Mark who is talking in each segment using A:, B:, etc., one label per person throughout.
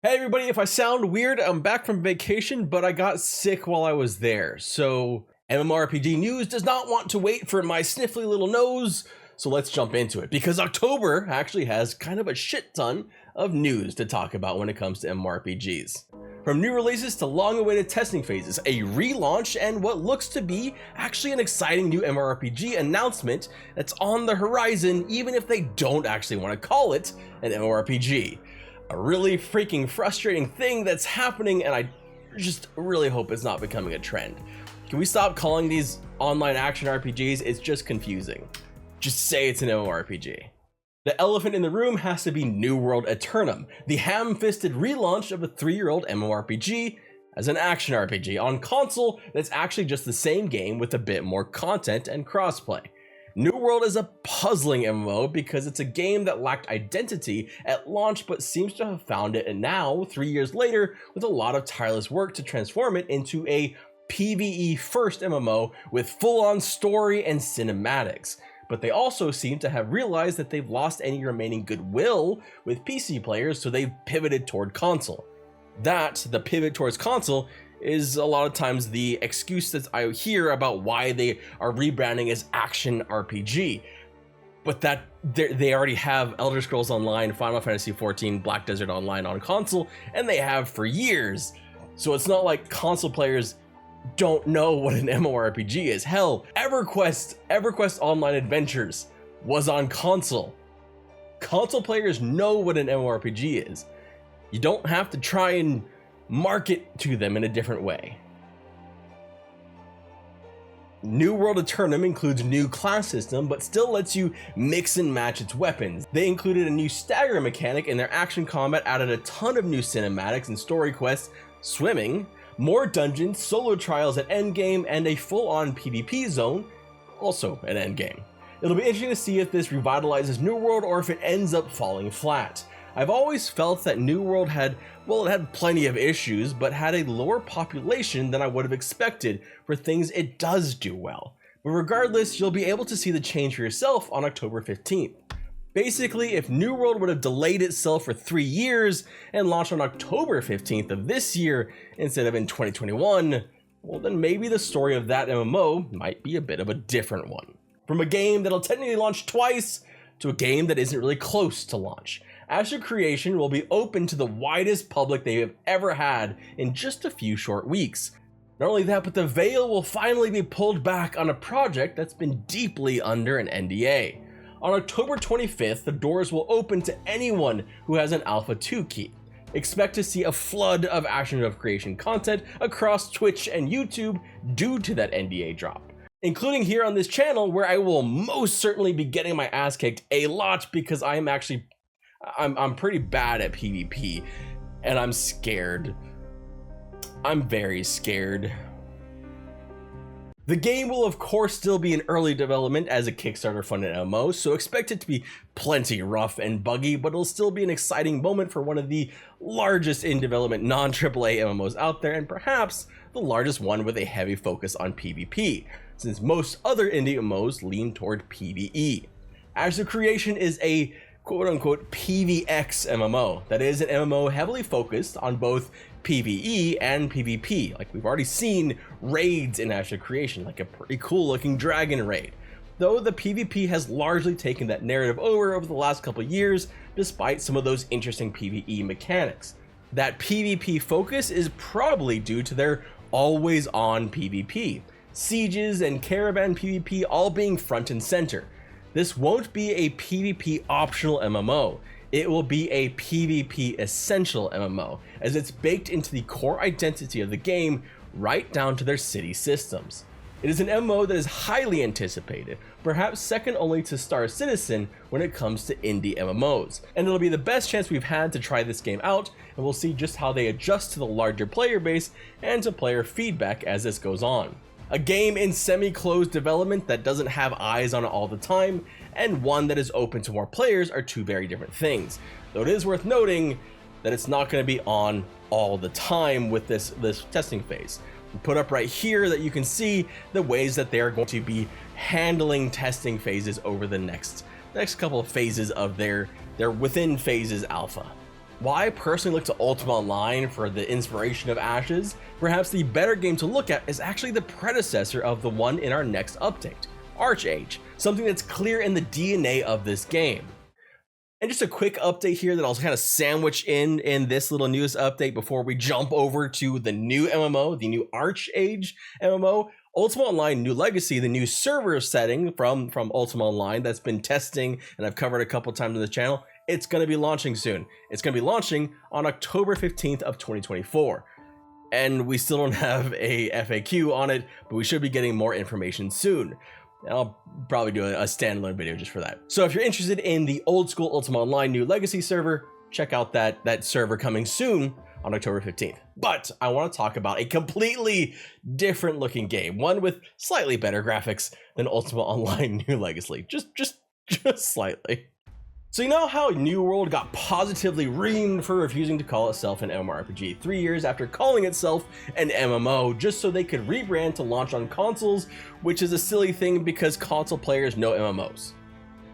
A: Hey everybody, if I sound weird, I'm back from vacation, but I got sick while I was there. So MMORPG news does not want to wait for my sniffly little nose. So let's jump into it, because October actually has kind of a shit ton of news to talk about when it comes to MMORPGs. From new releases to long-awaited testing phases, a relaunch, and what looks to be actually an exciting new MMORPG announcement that's on the horizon, even if they don't actually want to call it an MMORPG. A really freaking frustrating thing that's happening, and I just really hope it's not becoming a trend. Can we stop calling these online action RPGs? It's just confusing. Just say it's an MMORPG. The elephant in the room has to be New World Aeternum, the ham-fisted relaunch of a 3-year-old MMORPG as an action RPG on console that's actually just the same game with a bit more content and crossplay. New World is a puzzling MMO because it's a game that lacked identity at launch but seems to have found it, and now, 3 years later, with a lot of tireless work to transform it into a PvE first MMO with full-on story and cinematics. But they also seem to have realized that they've lost any remaining goodwill with PC players, so they've pivoted toward console. The pivot towards console, is a lot of times the excuse that I hear about why they are rebranding as action RPG. But that they already have Elder Scrolls Online, Final Fantasy XIV, Black Desert Online on console, and they have for years. So it's not like console players don't know what an MMORPG is. Hell, EverQuest Online Adventures was on console. Console players know what an MMORPG is. You don't have to try and market to them in a different way. New World Aeternum includes new class system, but still lets you mix and match its weapons. They included a new stagger mechanic in their action combat, added a ton of new cinematics and story quests, swimming, more dungeons, solo trials at endgame, and a full-on PvP zone, also at endgame. It'll be interesting to see if this revitalizes New World or if it ends up falling flat. I've always felt that New World had plenty of issues, but had a lower population than I would have expected for things it does do well. But regardless, you'll be able to see the change for yourself on October 15th. Basically, if New World would have delayed itself for 3 years and launched on October 15th of this year instead of in 2021, well then maybe the story of that MMO might be a bit of a different one. From a game that'll technically launch twice to a game that isn't really close to launch. Asher Creation will be open to the widest public they have ever had in just a few short weeks. Not only that, but the veil will finally be pulled back on a project that's been deeply under an NDA. On October 25th, the doors will open to anyone who has an Alpha 2 key. Expect to see a flood of Asher Creation content across Twitch and YouTube due to that NDA drop, including here on this channel, where I will most certainly be getting my ass kicked a lot because I'm pretty bad at PvP, and I'm scared. I'm very scared. The game will of course still be in early development as a Kickstarter funded MMO, so expect it to be plenty rough and buggy, but it'll still be an exciting moment for one of the largest in development non-AAA MMOs out there, and perhaps the largest one with a heavy focus on PvP, since most other indie MMOs lean toward PvE. Asher Creation is a quote-unquote PvX MMO. That is an MMO heavily focused on both PvE and PvP. Like, we've already seen raids in Asher Creation, like a pretty cool looking dragon raid. Though the PvP has largely taken that narrative over the last couple years, despite some of those interesting PvE mechanics. That PvP focus is probably due to their always on PvP. Sieges and caravan PvP all being front and center. This won't be a PvP optional MMO, it will be a PvP essential MMO, as it's baked into the core identity of the game right down to their city systems. It is an MMO that is highly anticipated, perhaps second only to Star Citizen when it comes to indie MMOs, and it'll be the best chance we've had to try this game out, and we'll see just how they adjust to the larger player base and to player feedback as this goes on. A game in semi-closed development that doesn't have eyes on it all the time, and one that is open to more players are two very different things. Though it is worth noting that it's not going to be on all the time with this testing phase. We put up right here that you can see the ways that they are going to be handling testing phases over the next couple of phases of their within phases alpha. While I personally look to Ultima Online for the inspiration of Ashes, perhaps the better game to look at is actually the predecessor of the one in our next update, Archeage, something that's clear in the DNA of this game. And just a quick update here that I'll kind of sandwich in this little news update before we jump over to the new MMO, the new Archeage MMO. Ultima Online New Legacy, the new server setting from Ultima Online that's been testing and I've covered a couple times on the channel, it's going to be launching soon. It's going to be launching on October 15th of 2024. And we still don't have a FAQ on it, but we should be getting more information soon. And I'll probably do a standalone video just for that. So if you're interested in the old school Ultima Online New Legacy server, check out that server coming soon on October 15th. But I want to talk about a completely different looking game, one with slightly better graphics than Ultima Online New Legacy, just slightly. So you know how New World got positively reamed for refusing to call itself an MMORPG 3 years after calling itself an MMO just so they could rebrand to launch on consoles, which is a silly thing because console players know MMOs.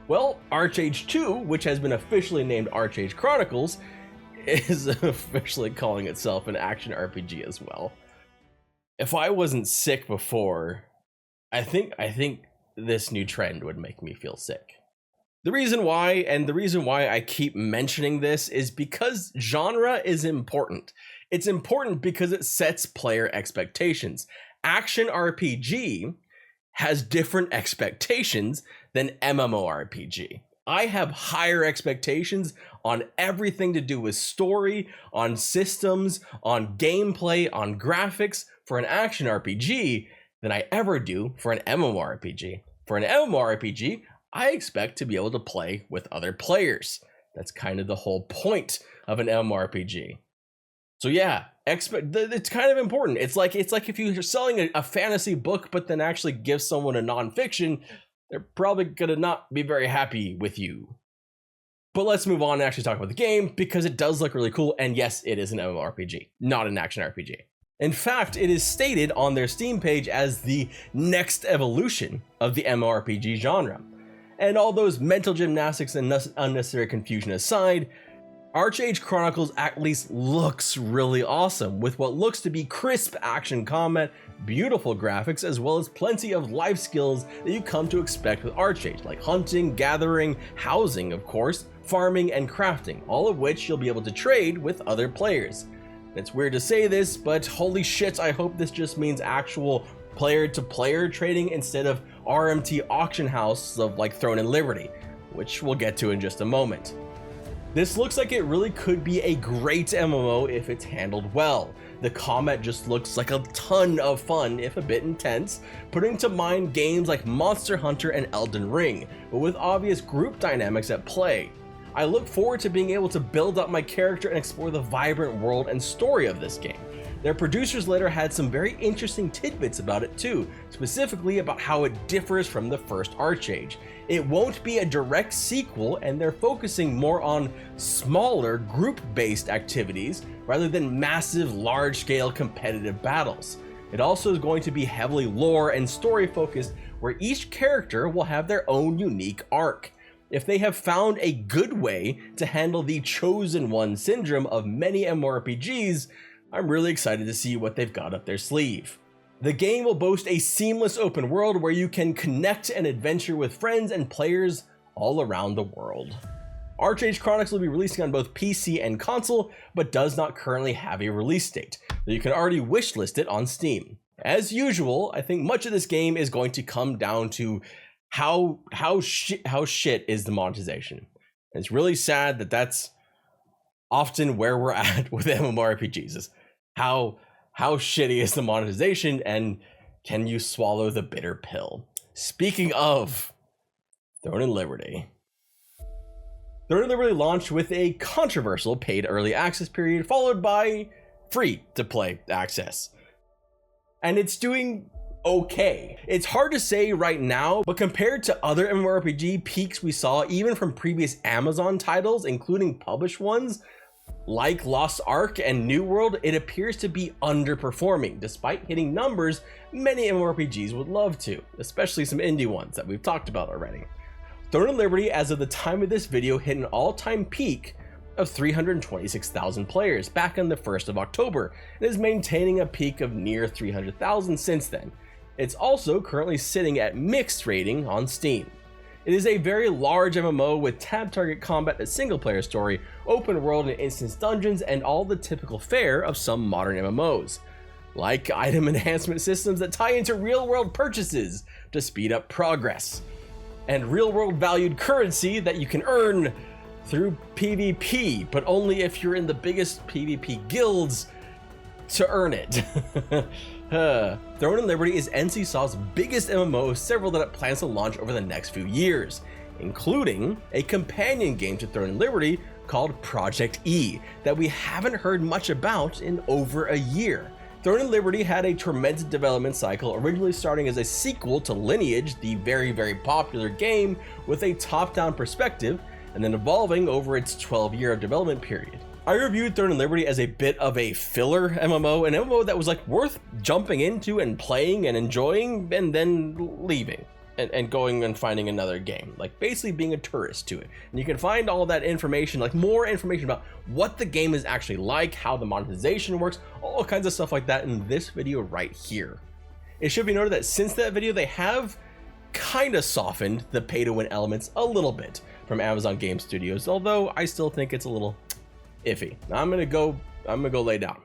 A: Well, Archeage 2, which has been officially named Archeage Chronicles, is officially calling itself an action RPG as well. If I wasn't sick before, I think this new trend would make me feel sick. The reason why I keep mentioning this is because genre is important. It's important because it sets player expectations. Action RPG has different expectations than MMORPG. I have higher expectations on everything to do with story, on systems, on gameplay, on graphics for an action RPG than I ever do for an MMORPG. For an MMORPG, I expect to be able to play with other players. That's kind of the whole point of an MMORPG. So yeah, it's kind of important. It's like if you're selling a fantasy book, but then actually give someone a nonfiction, they're probably gonna not be very happy with you. But let's move on and actually talk about the game because it does look really cool. And yes, it is an MMORPG, not an action RPG. In fact, it is stated on their Steam page as the next evolution of the MMORPG genre. And all those mental gymnastics and unnecessary confusion aside, Archeage Chronicles at least looks really awesome with what looks to be crisp action combat, beautiful graphics, as well as plenty of life skills that you come to expect with Archeage, like hunting, gathering, housing, of course, farming, and crafting, all of which you'll be able to trade with other players. It's weird to say this, but holy shit, I hope this just means actual player-to-player trading instead of RMT auction house of like Throne and Liberty, which we'll get to in just a moment. This looks like it really could be a great MMO if it's handled well. The combat just looks like a ton of fun, if a bit intense, putting to mind games like Monster Hunter and Elden Ring, but with obvious group dynamics at play. I look forward to being able to build up my character and explore the vibrant world and story of this game. Their producers later had some very interesting tidbits about it too, specifically about how it differs from the first Archeage. It won't be a direct sequel, and they're focusing more on smaller group-based activities rather than massive, large-scale competitive battles. It also is going to be heavily lore and story focused, where each character will have their own unique arc. If they have found a good way to handle the chosen one syndrome of many MMORPGs, I'm really excited to see what they've got up their sleeve. The game will boast a seamless open world where you can connect and adventure with friends and players all around the world. Archeage Chronicles will be releasing on both PC and console, but does not currently have a release date, though you can already wishlist it on Steam. As usual, I think much of this game is going to come down to how shit is the monetization. And it's really sad that that's often where we're at with MMORPGs, is how shitty is the monetization, and can you swallow the bitter pill? Speaking of Throne and Liberty. Throne and Liberty launched with a controversial paid early access period, followed by free to play access. And it's doing okay. It's hard to say right now, but compared to other MMORPG peaks we saw, even from previous Amazon titles, including published ones, like Lost Ark and New World, it appears to be underperforming, despite hitting numbers many MMORPGs would love to, especially some indie ones that we've talked about already. Throne and Liberty, as of the time of this video, hit an all-time peak of 326,000 players back on the 1st of October, and is maintaining a peak of near 300,000 since then. It's also currently sitting at mixed rating on Steam. It is a very large MMO with tab target combat, a single player story, open world and instance dungeons, and all the typical fare of some modern MMOs. Like item enhancement systems that tie into real world purchases to speed up progress, and real world valued currency that you can earn through PvP, but only if you're in the biggest PvP guilds to earn it. Throne and Liberty is NCSoft's biggest MMO, several that it plans to launch over the next few years, including a companion game to Throne and Liberty called Project E that we haven't heard much about in over a year. Throne and Liberty had a tremendous development cycle, originally starting as a sequel to Lineage, the very popular game with a top-down perspective, and then evolving over its 12-year development period. I reviewed Throne and Liberty as a bit of a filler MMO, an MMO that was like worth jumping into and playing and enjoying and then leaving and going and finding another game, like basically being a tourist to it. And you can find all that information, like more information about what the game is actually like, how the monetization works, all kinds of stuff like that in this video right here. It should be noted that since that video, they have kind of softened the pay-to-win elements a little bit from Amazon Game Studios, although I still think it's a little iffy. I'm gonna go lay down.